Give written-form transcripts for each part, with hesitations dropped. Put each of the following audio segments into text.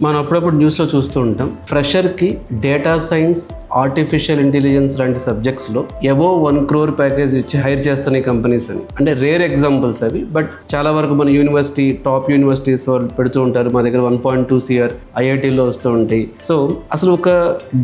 మనం అప్పుడప్పుడు న్యూస్లో చూస్తూ ఉంటాం, ఫ్రెషర్కి డేటా సైన్స్, ఆర్టిఫిషియల్ ఇంటెలిజెన్స్ లాంటి సబ్జెక్ట్స్లో అబోవ్ 1 crore ప్యాకేజ్ ఇచ్చి హైర్ చేస్తున్నాయి కంపెనీస్ అని. అంటే రేర్ ఎగ్జాంపుల్స్ అవి, బట్ చాలా వరకు మన యూనివర్సిటీ, టాప్ యూనివర్సిటీస్ వాళ్ళు పెడుతూ ఉంటారు. మా దగ్గర 1.2 CR ఐఐటీలో వస్తూ ఉంటాయి. సో అసలు ఒక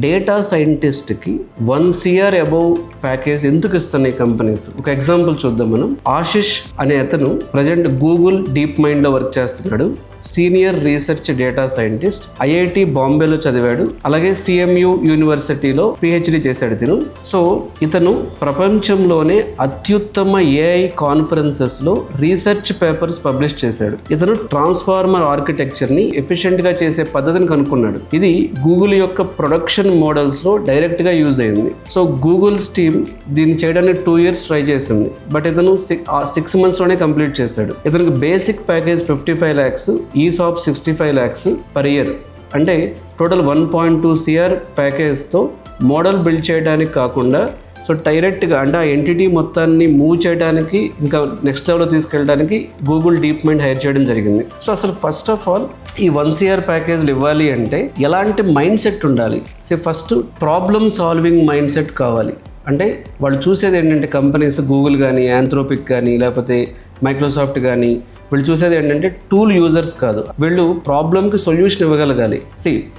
డేటా సైంటిస్ట్కి 1 CR అబోవ్ ప్యాకేజ్ ఎందుకు ఇస్తున్నాయి కంపెనీస్? ఒక ఎగ్జాంపుల్ చూద్దాం మనం. ఆశిష్ అనే అతను ప్రజెంట్ గూగుల్ డీప్ మైండ్లో వర్క్ చేస్తున్నాడు. Senior research data scientist, IIT బాంబేలో చదివాడు. అలాగే CMU యూనివర్సిటీలో PhD చేశాడు ఇతను. సో ఇతను ప్రపంచంలోనే అత్యుత్తమ AI కాన్ఫరెన్సెస్లో రీసెర్చ్ పేపర్స్ పబ్లిష్ చేశాడు. ఇతను ట్రాన్స్ఫార్మర్ ఆర్కిటెక్చర్ని ఎఫిషియెంట్గా చేసే పద్ధతిని కనుక్కున్నాడు. ఇది గూగుల్ యొక్క ప్రొడక్షన్ మోడల్స్లో డైరెక్ట్గా యూజ్ అయింది. సో గూగుల్స్ టీమ్ దీన్ని చేయడానికి 2 years ట్రై చేసింది, బట్ ఇతను 6 monthsలోనే కంప్లీట్ చేశాడు. ఇతనికి basic package 55 lakhs, ESOP 65 lakhs per year. అంటే టోటల్ 1.2 CR ప్యాకేజ్తో మోడల్ బిల్డ్ చేయడానికి కాకుండా, సో డైరెక్ట్గా అంటే ఆ ఎంటిటీ మొత్తాన్ని మూవ్ చేయడానికి, ఇంకా నెక్స్ట్ లెవెల్లో తీసుకెళ్ళడానికి గూగుల్ డీప్ మైండ్ హైర్ చేయడం జరిగింది. సో అసలు ఫస్ట్ ఆఫ్ ఆల్ ఈ 1 CR ప్యాకేజ్లు ఇవ్వాలి అంటే ఎలాంటి మైండ్ సెట్ ఉండాలి? So first problem solving mind set కావాలి. అంటే వాళ్ళు చూసేది ఏంటంటే, కంపెనీస్ గూగుల్ కానీ, యాంథ్రోపిక్ కానీ, లేకపోతే మైక్రోసాఫ్ట్ కానీ, వీళ్ళు చూసేది ఏంటంటే టూల్ యూజర్స్ కాదు, వీళ్ళు ప్రాబ్లమ్కి సొల్యూషన్ ఇవ్వగలగాలి.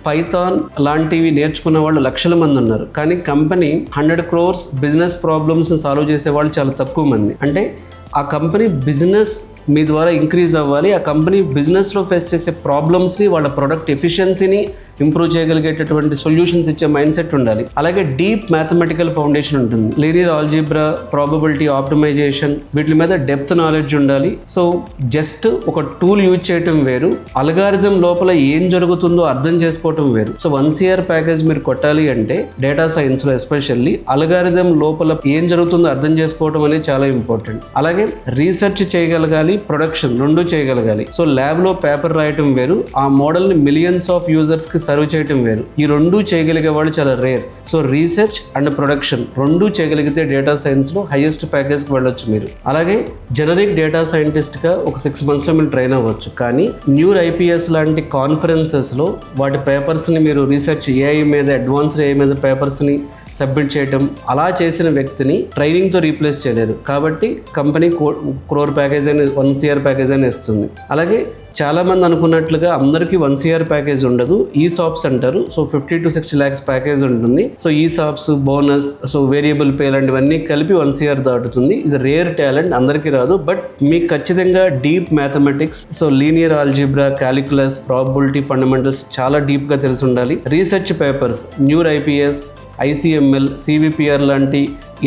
పైథాన్ లాంటివి నేర్చుకున్న వాళ్ళు లక్షల మంది ఉన్నారు, కానీ company 100 crores business problems solve చేసే వాళ్ళు చాలా తక్కువ మంది. అంటే ఆ కంపెనీ బిజినెస్ మీ ద్వారా ఇంక్రీజ్ అవ్వాలి. ఆ కంపెనీ బిజినెస్లో ఫేస్ చేసే ప్రాబ్లమ్స్ని, వాళ్ళ ప్రొడక్ట్ ఎఫిషియన్సీని ఇంప్రూవ్ చేయగలిగేటటువంటి సొల్యూషన్స్ ఇచ్చే మైండ్ సెట్ ఉండాలి. అలాగే డీప్ మ్యాథమెటికల్ ఫౌండేషన్ ఉంటుంది. లీనియర్ ఆల్జీబ్రా, ప్రాబబిలిటీ ఆప్టిమైజేషన్, వీటి మీద డెప్త్ నాలెడ్జ్ ఉండాలి. సో జస్ట్ ఒక టూల్ యూజ్ చేయటం వేరు, అల్గారిథం లోపల ఏం జరుగుతుందో అర్థం చేసుకోవటం వేరు. సో 1 CR ప్యాకేజ్ మీరు కొట్టాలి అంటే డేటా సైన్స్లో ఎస్పెషల్లీ అల్గారిథం లోపల ఏం జరుగుతుందో అర్థం చేసుకోవటం అనేది చాలా ఇంపార్టెంట్. అలాగే రీసెర్చ్ చేయగలగాలి, ప్రొడక్షన్ రెండు చేయగలగాలి. సో ల్యాబ్లో పేపర్ రాయటం వేరు, ఆ మోడల్ని మిలియన్స్ ఆఫ్ యూజర్స్కి సర్వ్ చేయటం వేరు. ఈ రెండు చేయగలిగే వాళ్ళు చాలా rare. So research and production రెండు చేయగలిగితే డేటా సైన్స్లో హైయెస్ట్ ప్యాకేజ్కి వెళ్ళొచ్చు మీరు. అలాగే జనరిక్ డేటా సైంటిస్ట్గా ఒక 6 monthsలో మీరు ట్రైన్ అవ్వచ్చు. కానీ న్యూర్ IPS లాంటి కాన్ఫరెన్సెస్లో వాటి పేపర్స్ని మీరు రీసెర్చ్ AI మీద, అడ్వాన్స్డ్ AI మీద పేపర్స్ని సబ్మిట్ చేయటం, అలా చేసిన వ్యక్తిని ట్రైనింగ్తో రీప్లేస్ చేయలేరు. కాబట్టి కంపెనీ crore ప్యాకేజ్ అని, 1 CR ప్యాకేజ్ అని ఇస్తుంది. అలాగే చాలామంది అనుకున్నట్లుగా అందరికీ 1 CR ప్యాకేజ్ ఉండదు. ESOPs అంటారు. సో 50 to 60 lakhs ప్యాకేజ్ ఉంటుంది. So ESOPs, bonus, so variable pay లాంటివన్నీ కలిపి 1 CR దాటుతుంది. ఇది రేర్ టాలెంట్, అందరికీ రాదు. బట్ మీకు ఖచ్చితంగా deep mathematics, so linear algebra, calculus, probability fundamentals చాలా డీప్గా తెలిసి ఉండాలి. Research papers, NeurIPS IPS, ICML, CVPR లాంటి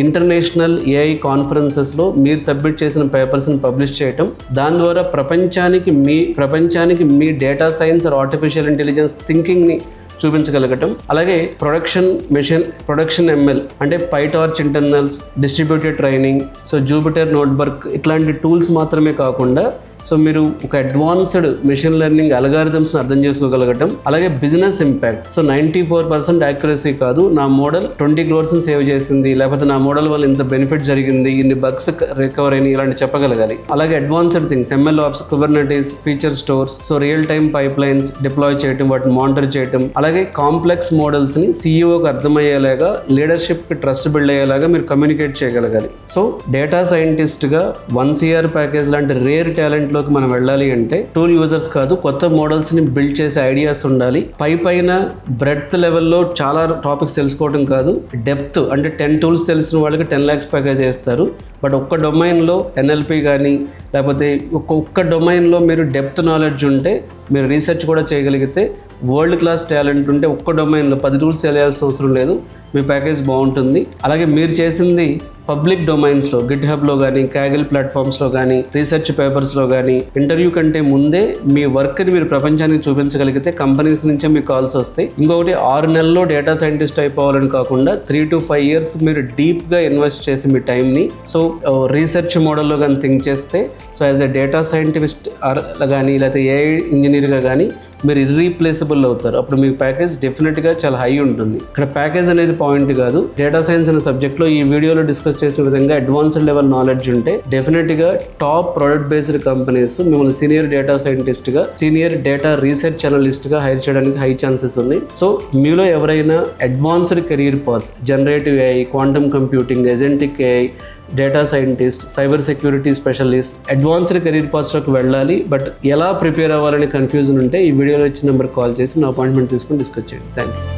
ఇంటర్నేషనల్ AI కాన్ఫరెన్సెస్లో మీరు సబ్మిట్ చేసిన పేపర్స్ని పబ్లిష్ చేయటం, దాని ద్వారా ప్రపంచానికి మీ data science or artificial intelligence థింకింగ్ని చూపించగలగటం. అలాగే ప్రొడక్షన్ ML అంటే PyTorch internals, distributed training, so Jupyter notebook ఇట్లాంటి టూల్స్ మాత్రమే కాకుండా, సో మీరు ఒక అడ్వాన్స్డ్ మెషిన్ లెర్నింగ్ అల్గారిథమ్స్ని అర్థం చేసుకోగలగటం. అలాగే బిజినెస్ ఇంపాక్ట్, సో 94% యాక్యురసీ కాదు, నా మోడల్ 20 crores సేవ్ చేసింది, లేకపోతే నా మోడల్ వల్ల ఇంత బెనిఫిట్ జరిగింది, ఇన్ని బగ్స్ రికవర్ అయినాయి, ఇలాంటి చెప్పగలగాలి. అలాగే advanced things, MLOps, Kubernetes, feature stores, so real time pipe lines deploy చేయటం, వాటిని మానిటర్ చేయటం. అలాగే కాంప్లెక్స్ మోడల్స్ని CEOకి అర్థమయ్యేలాగా, లీడర్షిప్కి ట్రస్ట్ బిల్డ్ అయ్యేలాగా మీరు కమ్యూనికేట్ చేయగలగాలి. సో డేటా సైంటిస్ట్గా 1 CR ప్యాకేజ్ లాంటి రేర్ టాలెంట్ మనం వెళ్ళాలి అంటే టూల్ యూజర్స్ కాదు, కొత్త మోడల్స్ ని బిల్డ్ చేసే ఐడియాస్ ఉండాలి. పైన బ్రెడ్త్ లెవెల్లో చాలా టాపిక్స్ తెలుసుకోవడం కాదు, డెప్త్ అంటే 10 tools తెలిసిన వాళ్ళకి 10 lakhs ప్యాకేజ్ చేస్తారు. బట్ ఒక్క డొమైన్లో NLP కానీ, లేకపోతే ఒక్క డొమైన్లో మీరు డెప్త్ నాలెడ్జ్ ఉంటే, మీరు రీసెర్చ్ కూడా చేయగలిగితే, వరల్డ్ క్లాస్ టాలెంట్ ఉంటే ఒక్క డొమైన్లో 10 tools తెలియాల్సిన అవసరం లేదు, మీ ప్యాకేజ్ బాగుంటుంది. అలాగే మీరు చేసింది పబ్లిక్ డొమైన్స్లో, గిట్హబ్లో కానీ, కాగిల్ ప్లాట్ఫామ్స్లో కానీ, రీసెర్చ్ పేపర్స్లో కానీ, ఇంటర్వ్యూ కంటే ముందే మీ వర్క్ని మీరు ప్రపంచానికి చూపించగలిగితే కంపెనీస్ నుంచే మీకు కాల్స్ వస్తాయి. ఇంకొకటి 6 నెలల్లో డేటా సైంటిస్ట్ అయిపోవాలని కాకుండా 3 to 5 years మీరు డీప్గా ఇన్వెస్ట్ చేసి మీ టైంని, సో రీసెర్చ్ మోడల్లో కానీ థింక్ చేస్తే, so as a data scientist కానీ, లేకపోతే AI ఇంజనీర్గా కానీ మీరు ఇర్రీప్లేసబుల్ అవుతారు. అప్పుడు మీ ప్యాకేజ్ డెఫినెట్గా చాలా హై ఉంటుంది. ఇక్కడ ప్యాకేజ్ అనేది పాయింట్ కాదు. డేటా సైన్స్ అనే సబ్జెక్ట్లో ఈ వీడియోలో డిస్కస్ చేసిన విధంగా అడ్వాన్స్డ్ లెవెల్ నాలెడ్జ్ ఉంటే డెఫినెట్గా టాప్ ప్రొడక్ట్ బేస్డ్ కంపెనీస్ మిమ్మల్ని సీనియర్ డేటా సైంటిస్ట్గా, సీనియర్ డేటా రీసెర్చ్ అనలిస్ట్గా హైర్ చేయడానికి హై ఛాన్సెస్ ఉన్నాయి. సో మీలో ఎవరైనా advanced career paths, generative AI, quantum computing, agentic AI, data scientist, cyber security specialist, advanced career పాస్లోకి వెళ్ళాలి, బట్ ఎలా ప్రిపేర్ అవ్వాలని కన్ఫ్యూజన్ ఉంటే ఈ వీడియోలో ఇచ్చిన నెంబర్ కాల్ చేసి నా అపాయింట్మెంట్ తీసుకుని డిస్కస్ చేయండి. Thank you.